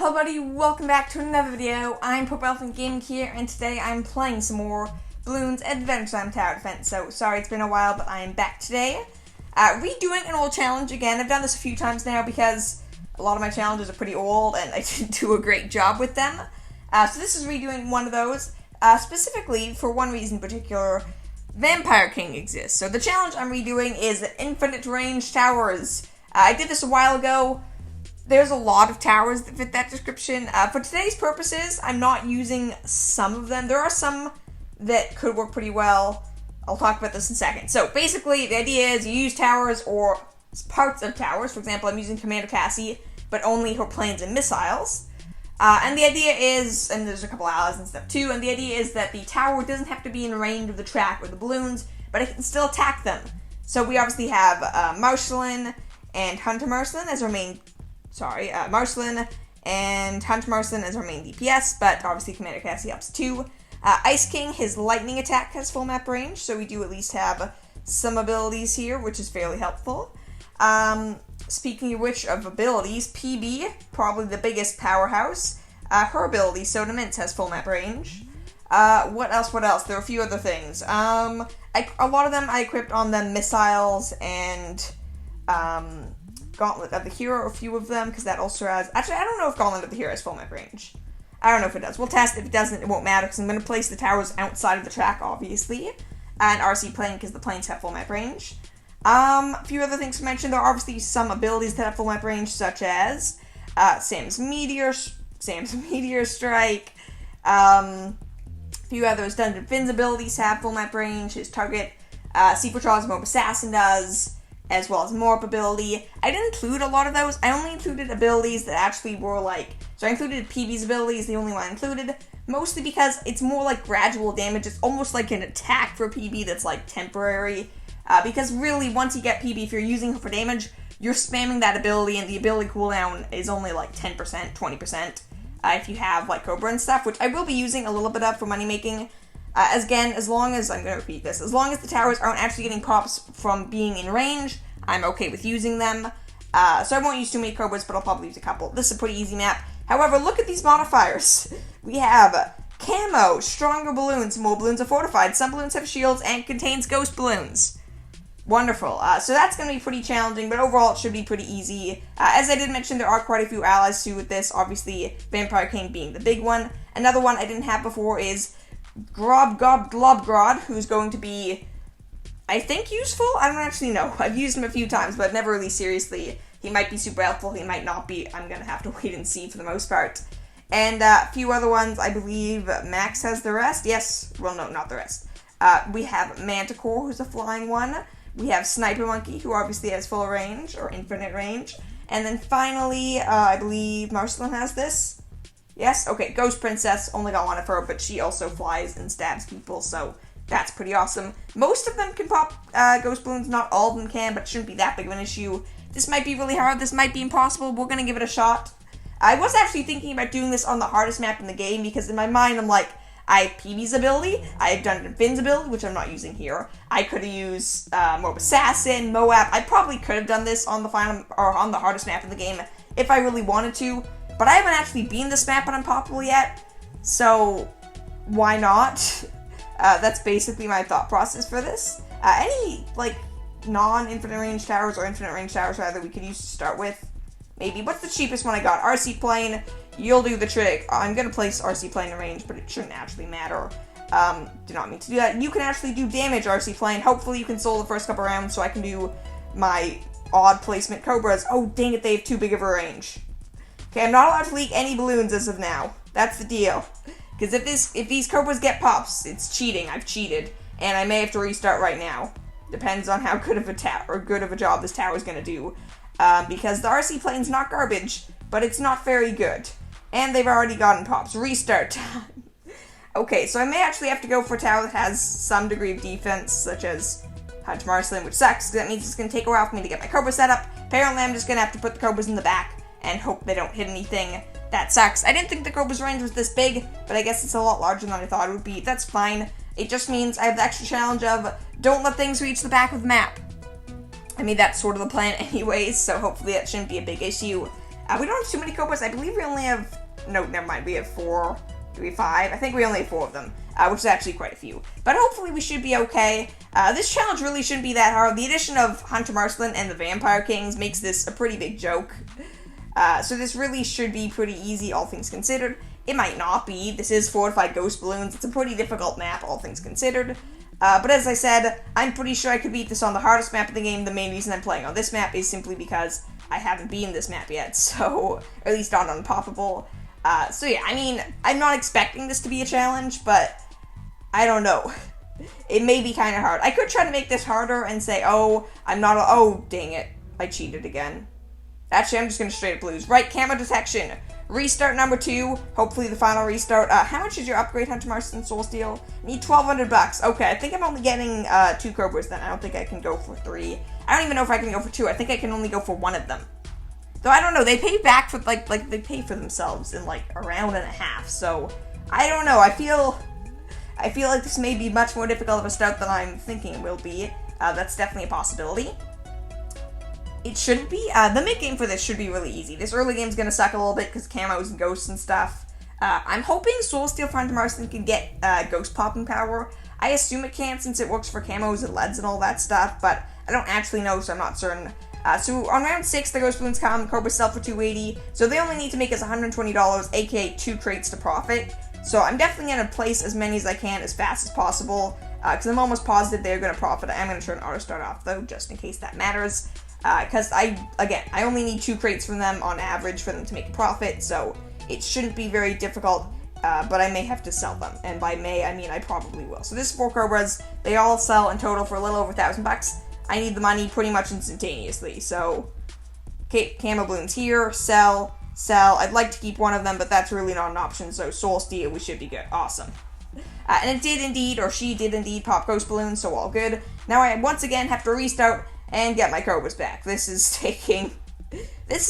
Hello buddy, welcome back to another video. I'm Impoppable Gaming here, and today I'm playing some more Bloons Adventure Time Tower Defense. So, sorry it's been a while, but I am back today. Redoing an old challenge again. I've done this a few times now because a lot of my challenges are pretty old and I didn't do a great job with them. So this is redoing one of those, specifically for one reason in particular. Vampire King exists. So the challenge I'm redoing is infinite range towers. I did this a while ago. There's a lot of towers that fit that description. For today's purposes, I'm not using some of them. There are some that could work pretty well. I'll talk about this in a second. So basically, the idea is you use towers or parts of towers. For example, I'm using Commander Cassie, but only her planes and missiles. And the idea is, and there's a couple allies and stuff too, and the idea is that the tower doesn't have to be in range of the track or the balloons, but it can still attack them. So we obviously have Marcelin and Hunter Marcelin as our main... Marcelin and Hunter Marcelin as our main DPS, but obviously Commander Cassie helps too. Ice King, his lightning attack has full map range, so we do at least have some abilities here, which is fairly helpful. Speaking of which, of abilities, PB, probably the biggest powerhouse. Her ability, Soda Mints, has full map range. What else? There are a few other things. A lot of them I equipped on the missiles and, Gauntlet of the Hero, a few of them, because that also has... Actually, I don't know if Gauntlet of the Hero has full map range. I don't know if it does. We'll test. If it doesn't, it won't matter, because I'm going to place the towers outside of the track, obviously. And RC Plane, because the planes have full map range. A few other things to mention. There are obviously some abilities that have full map range, such as Sam's Meteor Strike. A few others. Dungeon Finn's abilities have full map range. His target, C4 Charles Mob Assassin does, as well as Morp ability. I didn't include a lot of those. I only included abilities that actually were like... So I included PB's abilities, the only one I included, mostly because it's more like gradual damage. It's almost like an attack for PB that's like temporary. Because really, once you get PB, if you're using her for damage, you're spamming that ability, and the ability cooldown is only like 10%, 20%. If you have like Cobra and stuff, which I will be using a little bit of for money making. As long as, I'm going to repeat this, as long as the towers aren't actually getting pops from being in range, I'm okay with using them. So I won't use too many Cobras, but I'll probably use a couple. This is a pretty easy map. However, look at these modifiers. We have Camo, stronger balloons, more balloons are fortified, some balloons have shields, and contains ghost balloons. Wonderful. So that's going to be pretty challenging, but overall it should be pretty easy. As I did mention, there are quite a few allies too with this, obviously Vampire King being the big one. Another one I didn't have before is Globgrod, who's going to be, I think, useful? I don't actually know. I've used him a few times, but never really seriously. He might be super helpful, he might not be. I'm going to have to wait and see for the most part. And a few other ones, I believe Max has the rest. Yes, well, no, not the rest. We have Manticore, who's a flying one. We have Sniper Monkey, who obviously has full range, or infinite range. And then finally, I believe Marcelin has this. Yes? Okay, Ghost Princess, only got one of her, but she also flies and stabs people, so that's pretty awesome. Most of them can pop Ghost Balloons, not all of them can, but it shouldn't be that big of an issue. This might be really hard, this might be impossible, we're gonna give it a shot. I was actually thinking about doing this on the hardest map in the game, because in my mind I'm like, I have PB's ability, I have Dungeon Finn's ability, which I'm not using here. I could have used Mob Assassin, Moab. I probably could have done this on the final, or on the hardest map in the game if I really wanted to, but I haven't actually beaten this map on Impoppable yet, so why not? That's basically my thought process for this. Any, like, non-infinite range towers, or infinite range towers rather, we could use to start with? Maybe. What's the cheapest one I got? RC Plane. You'll do the trick. I'm going to place RC Plane in range, but it shouldn't actually matter. Do not mean to do that. You can actually do damage, RC Plane. Hopefully you can solo the first couple rounds so I can do my odd placement Cobras. Oh, dang it, they have too big of a range. Okay, I'm not allowed to leak any balloons as of now. That's the deal. Because if these Cobras get pops, it's cheating. I've cheated. And I may have to restart right now. Depends on how good of a job this tower is going to do. Because the RC Plane's not garbage, but it's not very good. And they've already gotten pops. Restart time. Okay, so I may actually have to go for a tower that has some degree of defense, such as Hunter Marcelin, which sucks, because that means it's going to take a while for me to get my Cobra set up. Apparently, I'm just going to have to put the Cobras in the back and hope they don't hit anything. That sucks. I didn't think the Cobra's range was this big, but I guess it's a lot larger than I thought it would be. That's fine. It just means I have the extra challenge of don't let things reach the back of the map. I mean, that's sort of the plan anyways, so hopefully that shouldn't be a big issue. We don't have too many Cobras. I believe we only have... No, never mind. We have 4. Do we have 5? I think we only have 4 of them, which is actually quite a few. But hopefully we should be okay. This challenge really shouldn't be that hard. The addition of Hunter Marceline and the Vampire Kings makes this a pretty big joke. So this really should be pretty easy, all things considered. It might not be. This is fortified Ghost Bloons. It's a pretty difficult map, all things considered. But as I said, I'm pretty sure I could beat this on the hardest map of the game. The main reason I'm playing on this map is simply because I haven't beaten this map yet, so, or at least not on Impoppable. So yeah, I mean, I'm not expecting this to be a challenge, but I don't know. It may be kind of hard. I could try to make this harder and say, oh, oh, dang it, I cheated again. Actually, I'm just going to straight up lose. Right, camera detection. Restart number 2. Hopefully the final restart. How much is your upgrade, Hunter Marceline Soul Steel? Need $1,200. Okay, I think I'm only getting 2 Cobras then. I don't think I can go for 3. I don't even know if I can go for 2. I think I can only go for 1 of them. Though I don't know, they pay back for, like they pay for themselves in, like, a round and a half, so, I don't know, I feel like this may be much more difficult of a start than I'm thinking it will be. That's definitely a possibility. It shouldn't be. The mid-game for this should be really easy. This early game's gonna suck a little bit, because camos and ghosts and stuff. I'm hoping Soul Steel for Hunter Marceline can get, ghost popping power. I assume it can, since it works for camos and leads and all that stuff, but I don't actually know, so I'm not certain. So on round 6, the Ghost Bloons come, Cobra sell for $280, so they only need to make us $120, aka 2 crates to profit. So I'm definitely going to place as many as I can as fast as possible, because I'm almost positive they're going to profit. I'm going to turn auto start off though, just in case that matters, because I only need 2 crates from them on average for them to make a profit, so it shouldn't be very difficult, but I may have to sell them, and by may, I mean I probably will. So this is 4 Cobras, they all sell in total for a little over $1,000. I need the money pretty much instantaneously, so, okay, Camo Bloons here, sell, I'd like to keep one of them, but that's really not an option, so Soul Steel, we should be good, awesome. And it did indeed, or she did indeed, pop Ghost Bloons, so all good. Now I once again have to restart and get my Cobras back. This is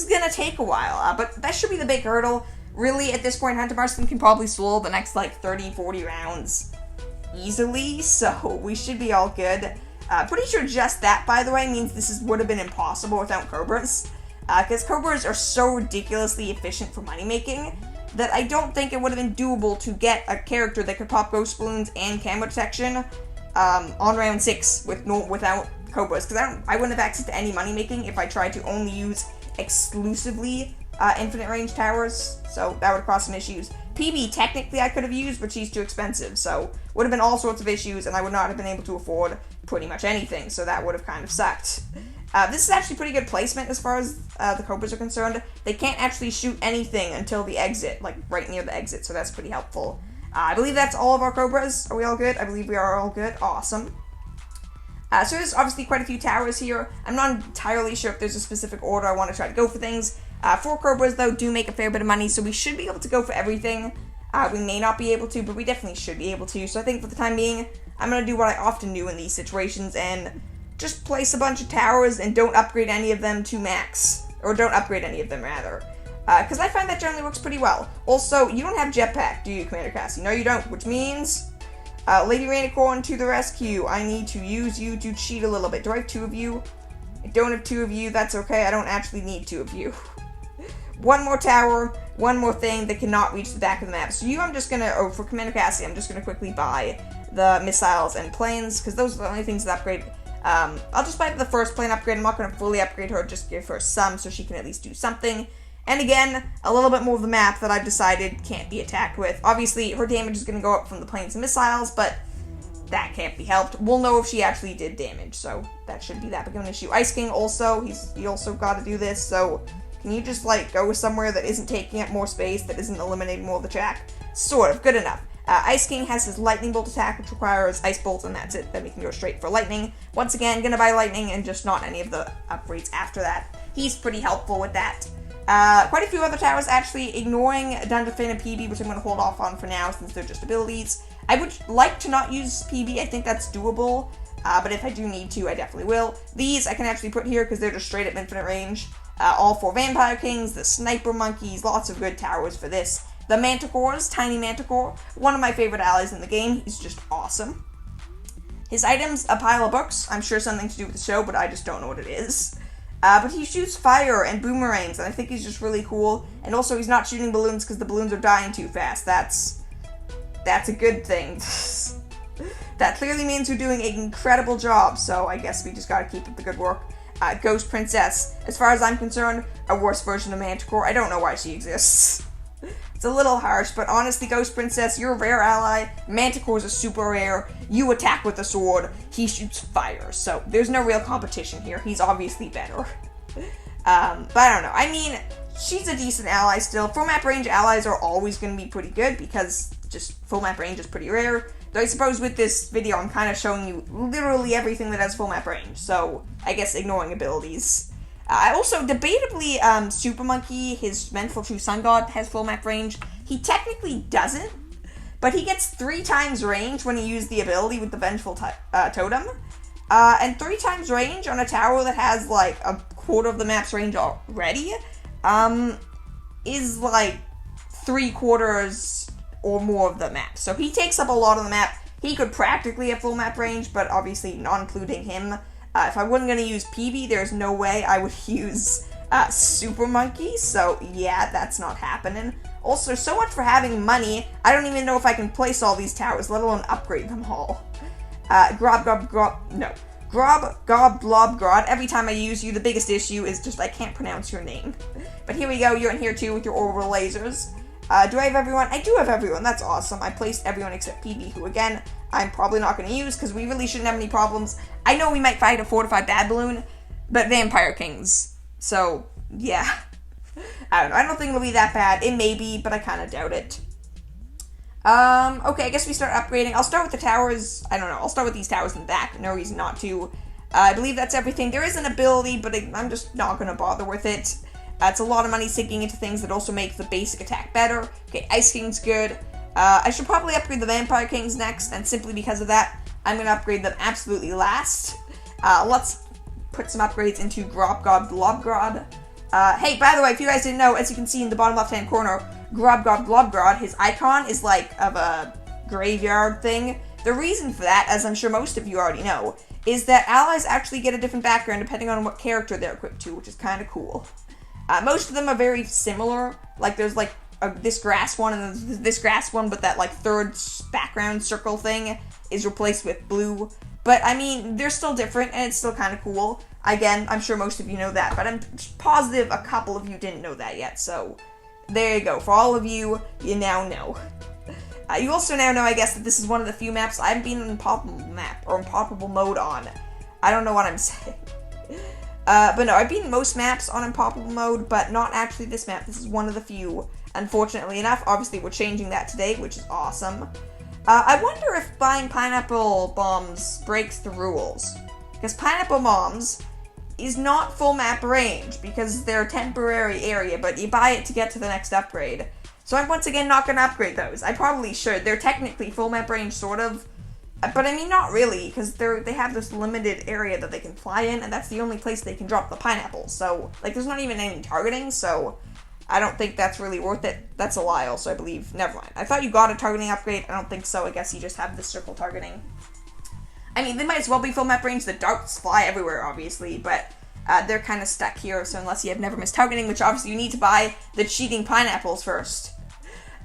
gonna take a while, but that should be the big hurdle. Really, at this point, Hunter Marceline can probably solo the next, like, 30, 40 rounds easily, so we should be all good. Pretty sure just that, by the way, means this would have been impossible without Cobras. Because Cobras are so ridiculously efficient for money making that I don't think it would have been doable to get a character that could pop Ghost Bloons and camo detection on round 6 without Cobras. Because I wouldn't have access to any money making if I tried to only use exclusively infinite range towers, so that would cause some issues. PB, technically I could have used, but she's too expensive, so would have been all sorts of issues, and I would not have been able to afford pretty much anything, so that would have kind of sucked. This is actually pretty good placement as far as the Cobras are concerned. They can't actually shoot anything until the exit, like right near the exit, so that's pretty helpful. I believe that's all of our Cobras. Are we all good? I believe we are all good. Awesome. So there's obviously quite a few towers here. I'm not entirely sure if there's a specific order I want to try to go for things. 4 Cobras, though, do make a fair bit of money, so we should be able to go for everything. We may not be able to, but we definitely should be able to. So I think for the time being, I'm going to do what I often do in these situations, and just place a bunch of towers and don't upgrade any of them to max. Or don't upgrade any of them, rather. Because I find that generally works pretty well. Also, you don't have jetpack, do you, Commander Cassie? No, you don't, which means... Lady Rainicorn to the rescue. I need to use you to cheat a little bit. Do I have 2 of you? I don't have 2 of you. That's okay. I don't actually need 2 of you. One more tower, one more thing that cannot reach the back of the map. So you, I'm just gonna, for Commander Cassie, I'm just gonna quickly buy the missiles and planes, because those are the only things that upgrade. I'll just buy the first plane upgrade. I'm not gonna fully upgrade her, just give her some so she can at least do something. And again, a little bit more of the map that I've decided can't be attacked with. Obviously, her damage is going to go up from the planes and missiles, but that can't be helped. We'll know if she actually did damage, so that shouldn't be that big of an issue. Ice King also, he also got to do this, so can you just, like, go somewhere that isn't taking up more space, that isn't eliminating more of the track? Sort of, good enough. Ice King has his Lightning Bolt attack, which requires Ice Bolt, and that's it. Then we can go straight for Lightning. Once again, gonna buy Lightning, and just not any of the upgrades after that. He's pretty helpful with that. Quite a few other towers, actually, ignoring Dunderfin and PB, which I'm going to hold off on for now, since they're just abilities. I would like to not use PB, I think that's doable, but if I do need to, I definitely will. These I can actually put here, because they're just straight up infinite range. All 4 Vampire Kings, the Sniper Monkeys, lots of good towers for this. The Manticores, Tiny Manticore, one of my favorite allies in the game, he's just awesome. His items, a pile of books, I'm sure something to do with the show, but I just don't know what it is. But he shoots fire and boomerangs, and I think he's just really cool. And also, he's not shooting balloons because the balloons are dying too fast. That's a good thing. That clearly means you're doing an incredible job, so I guess we just gotta keep up the good work. Ghost Princess. As far as I'm concerned, a worse version of Manticore. I don't know why she exists. It's a little harsh, but honestly, Ghost Princess, you're a rare ally. Manticore's a super rare. You attack with a sword. He shoots fire. So there's no real competition here. He's obviously better. But I don't know. I mean, she's a decent ally still. Full map range allies are always going to be pretty good because just full map range is pretty rare. Though I suppose with this video, I'm kind of showing you literally everything that has full map range. So I guess ignoring abilities. Also, debatably, Super Monkey, his Vengeful True Sun God, has full map range. He technically doesn't, but he gets 3 times range when he uses the ability with the Vengeful Totem. And 3 times range on a tower that has, like, a quarter of the map's range already, is, like, 3/4 or more of the map. So he takes up a lot of the map. He could practically have full map range, but obviously not including him. If I wasn't going to use Peavy, there's no way I would use Super Monkey, so yeah, that's not happening. Also, so much for having money, I don't even know if I can place all these towers, let alone upgrade them all. Grob, Gob, Blob, Grod, every time I use you, the biggest issue is just I can't pronounce your name. But here we go, you're in here too with your orbital lasers. Do I have everyone? I do have everyone, that's awesome. I placed everyone except Peavy, who again, I'm probably not going to use, because we really shouldn't have any problems. I know we might fight a fortified bad balloon, but Vampire Kings. So, yeah. I don't know, I don't think it'll be that bad. It may be, but I kind of doubt it. Okay, I guess we start upgrading. I'll start with the towers. I don't know, I'll start with these towers in the back. No reason not to. I believe that's everything. There is an ability, but I'm just not going to bother with it. It's a lot of money sinking into things that also make the basic attack better. Okay, Ice King's good. I should probably upgrade the Vampire Kings next, and simply because of that, I'm going to upgrade them absolutely last. Let's put some upgrades into Grobgob Globgrod. Hey, by the way, if you guys didn't know, as you can see in the bottom left-hand corner, Grobgob Globgrod, his icon is like of a graveyard thing. The reason for that, as I'm sure most of you already know, is that allies actually get a different background depending on what character they're equipped to, which is kind of cool. Most of them are very similar. Like, there's like this grass one and this grass one, but that like third background circle thing is replaced with blue. But I mean, they're still different and it's still kind of cool. Again, I'm sure most of you know that, but I'm positive a couple of you didn't know that yet. So there you go. For all of you, you now know. You also now know, I guess, that this is one of the few maps I haven't been in Impoppable map or Impoppable mode on. I don't know what I'm saying. But no, I've been most maps on Impoppable mode, but not actually this map. This is one of the few. Unfortunately enough, obviously we're changing that today, which is awesome. I wonder if buying pineapple bombs breaks the rules. Because pineapple bombs is not full map range, because they're a temporary area, but you buy it to get to the next upgrade. So I'm once again not going to upgrade those. I probably should. They're technically full map range, sort of. But I mean, not really, because they have this limited area that they can fly in, and that's the only place they can drop the pineapples. So, like, there's not even any targeting, so I don't think that's really worth it. That's a lie also, I believe. Never mind. I thought you got a targeting upgrade. I don't think so. I guess you just have the circle targeting. I mean, they might as well be full map range. The darts fly everywhere, obviously, but they're kind of stuck here, so unless you have never missed targeting, which obviously you need to buy the cheating pineapples first,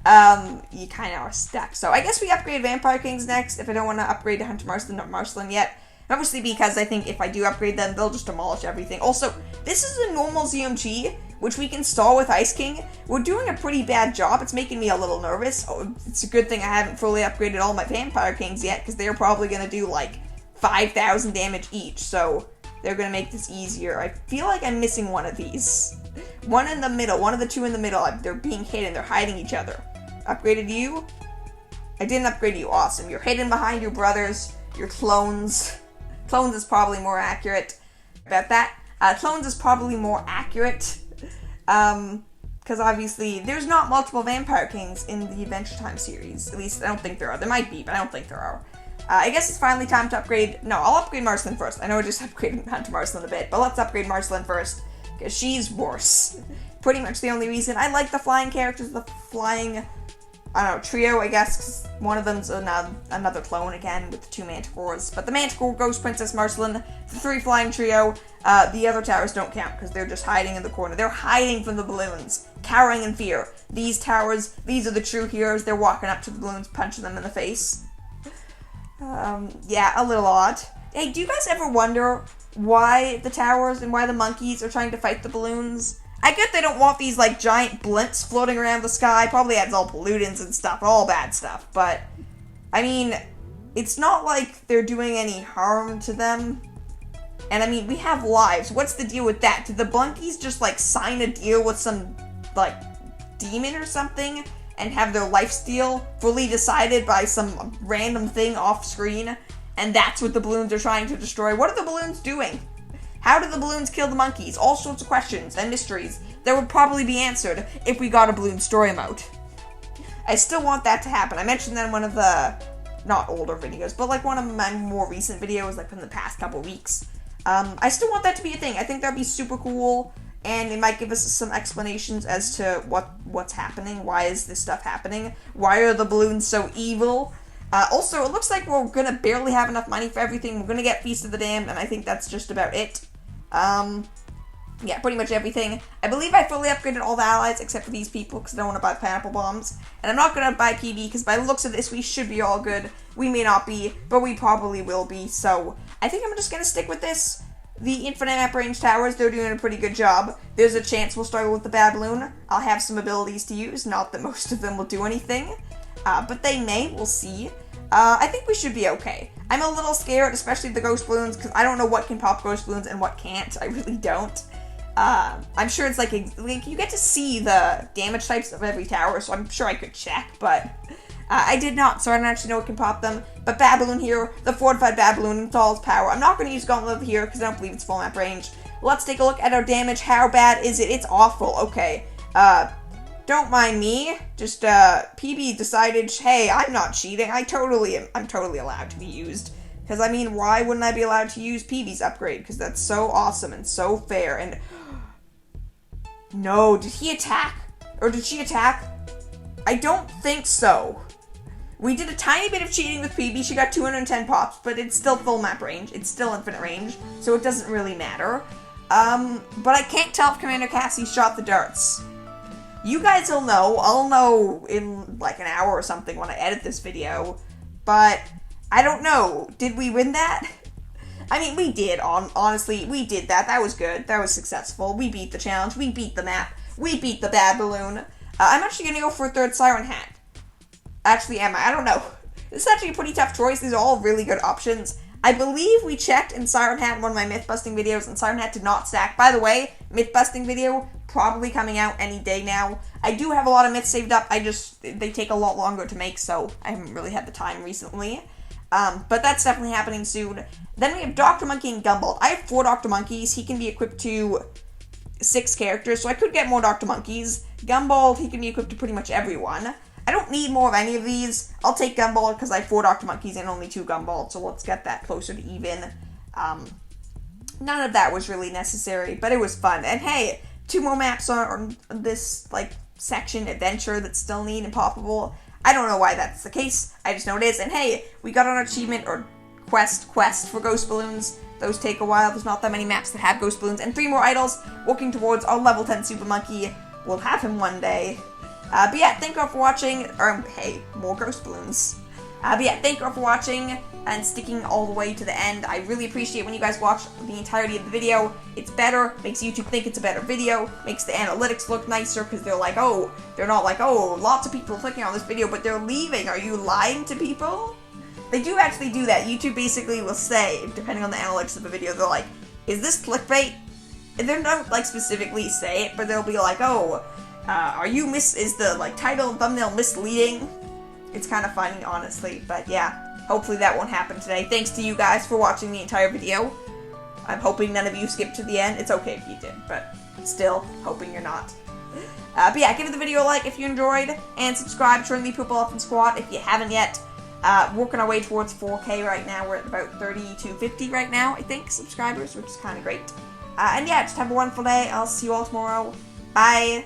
you kind of are stuck. So I guess we upgrade Vampire Kings next, if I don't want to upgrade to Hunter Marceline, not Marceline yet. Obviously because I think if I do upgrade them, they'll just demolish everything. Also, this is a normal ZMG, which we can stall with Ice King. We're doing a pretty bad job. It's making me a little nervous. Oh, it's a good thing I haven't fully upgraded all my Vampire Kings yet, because they're probably going to do like 5,000 damage each, so they're going to make this easier. I feel like I'm missing one of these. One in the middle, one of the two in the middle, they're being hidden, they're hiding each other. Upgraded you? I didn't upgrade you, awesome. You're hidden behind your brothers, your clones. Clones is probably more accurate. About that, clones is probably more accurate. Because obviously, there's not multiple Vampire Kings in the Adventure Time series. At least, I don't think there are. There might be, but I don't think there are. I guess it's finally time to upgrade. No, I'll upgrade Marceline first. I know I just upgraded Hunter Marceline a bit, but let's upgrade Marceline first, because she's worse. Pretty much the only reason. I like the flying characters, the flying I don't know, trio, I guess, 'cause one of them's another clone again with the 2 Manticores. But the Manticore, Ghost Princess, Marceline, the 3 flying trio. The other towers don't count because they're just hiding in the corner. They're hiding from the balloons, cowering in fear. These towers, these are the true heroes. They're walking up to the balloons, punching them in the face. Yeah, a little odd. Hey, do you guys ever wonder why the towers and why the monkeys are trying to fight the balloons? I get they don't want these, like, giant blimps floating around the sky. Probably adds all pollutants and stuff, all bad stuff. But, I mean, it's not like they're doing any harm to them. And, I mean, we have lives. What's the deal with that? Did the Blunkies just, like, sign a deal with some, like, demon or something? And have their lifesteal fully decided by some random thing off screen? And that's what the balloons are trying to destroy? What are the balloons doing? How did the balloons kill the monkeys? All sorts of questions and mysteries that would probably be answered if we got a balloon story mode. I still want that to happen. I mentioned that in one of the, not older videos, but like one of my more recent videos, like from the past couple weeks. I still want that to be a thing. I think that'd be super cool, and it might give us some explanations as to what's happening. Why is this stuff happening? Why are the balloons so evil? Also, it looks like we're gonna barely have enough money for everything. We're gonna get Feast of the Damned, and I think that's just about it. Yeah, pretty much everything. I believe I fully upgraded all the allies except for these people because I don't want to buy pineapple bombs. And I'm not going to buy PB because by the looks of this, we should be all good. We may not be, but we probably will be. So I think I'm just going to stick with this. The infinite map range towers, they're doing a pretty good job. There's a chance we'll struggle with the bad balloon. I'll have some abilities to use. Not that most of them will do anything, but they may. We'll see. I think we should be okay. I'm a little scared, especially the ghost balloons, because I don't know what can pop ghost balloons and what can't. I really don't. I'm sure it's like you get to see the damage types of every tower, so I'm sure I could check, but I did not, so I don't actually know what can pop them. But Bad Balloon here, the fortified Bad Balloon installs power. I'm not going to use Gauntlet here because I don't believe it's full map range. Let's take a look at our damage. How bad is it? It's awful. Okay. Don't mind me. Just, PB decided, hey, I'm not cheating. I'm totally allowed to be used. Because, I mean, why wouldn't I be allowed to use PB's upgrade? Because that's so awesome and so fair. And, no, did he attack? Or did she attack? I don't think so. We did a tiny bit of cheating with PB. She got 210 pops, but it's still full map range. It's still infinite range, so it doesn't really matter. But I can't tell if Commander Cassie shot the darts. You guys will know. I'll know in like an hour or something when I edit this video. But I don't know. Did we win that? I mean, we did. Honestly, we did that. That was good. That was successful. We beat the challenge. We beat the map. We beat the Bad Balloon. I'm actually going to go for a third Siren Hat. Actually, am I? I don't know. This is actually a pretty tough choice. These are all really good options. I believe we checked in Siren Hat in one of my myth-busting videos, and Siren Hat did not stack. By the way, myth-busting video probably coming out any day now. I do have a lot of myths saved up. They take a lot longer to make, so I haven't really had the time recently. But that's definitely happening soon. Then we have Dr. Monkey and Gumball. I have 4 Dr. Monkeys. He can be equipped to 6 characters, so I could get more Dr. Monkeys. Gumball, he can be equipped to pretty much everyone. I don't need more of any of these. I'll take Gumball because I have 4 Dr. Monkeys and only 2 Gumball, so let's get that closer to even. None of that was really necessary, but it was fun. And hey, 2 more maps on this, like, section adventure that still need Impoppable. I don't know why that's the case. I just know it is. And hey, we got an achievement or quest for Ghost Balloons. Those take a while. There's not that many maps that have Ghost Balloons. And 3 more idols working towards our level 10 Super Monkey. We'll have him one day. But yeah, thank you all for watching. Or, hey, more Ghost Balloons. But yeah, thank you all for watching and sticking all the way to the end. I really appreciate when you guys watch the entirety of the video. It's better, makes YouTube think it's a better video, makes the analytics look nicer because they're like, oh, they're not like, oh, lots of people are clicking on this video, but they're leaving. Are you lying to people? They do actually do that. YouTube basically will say, depending on the analytics of the video, they're like, is this clickbait? And they don't, like, specifically say it, but they'll be like, oh, is the, like, title and thumbnail misleading? It's kind of funny, honestly, but yeah, hopefully that won't happen today. Thanks to you guys for watching the entire video. I'm hoping none of you skipped to the end. It's okay if you did, but still, hoping you're not. But yeah, give the video a like if you enjoyed, and subscribe to the Impoppable Elephant Squad if you haven't yet. Working our way towards 4K right now. We're at about 30 to 50 right now, I think, subscribers, which is kind of great. And yeah, just have a wonderful day. I'll see you all tomorrow. Bye!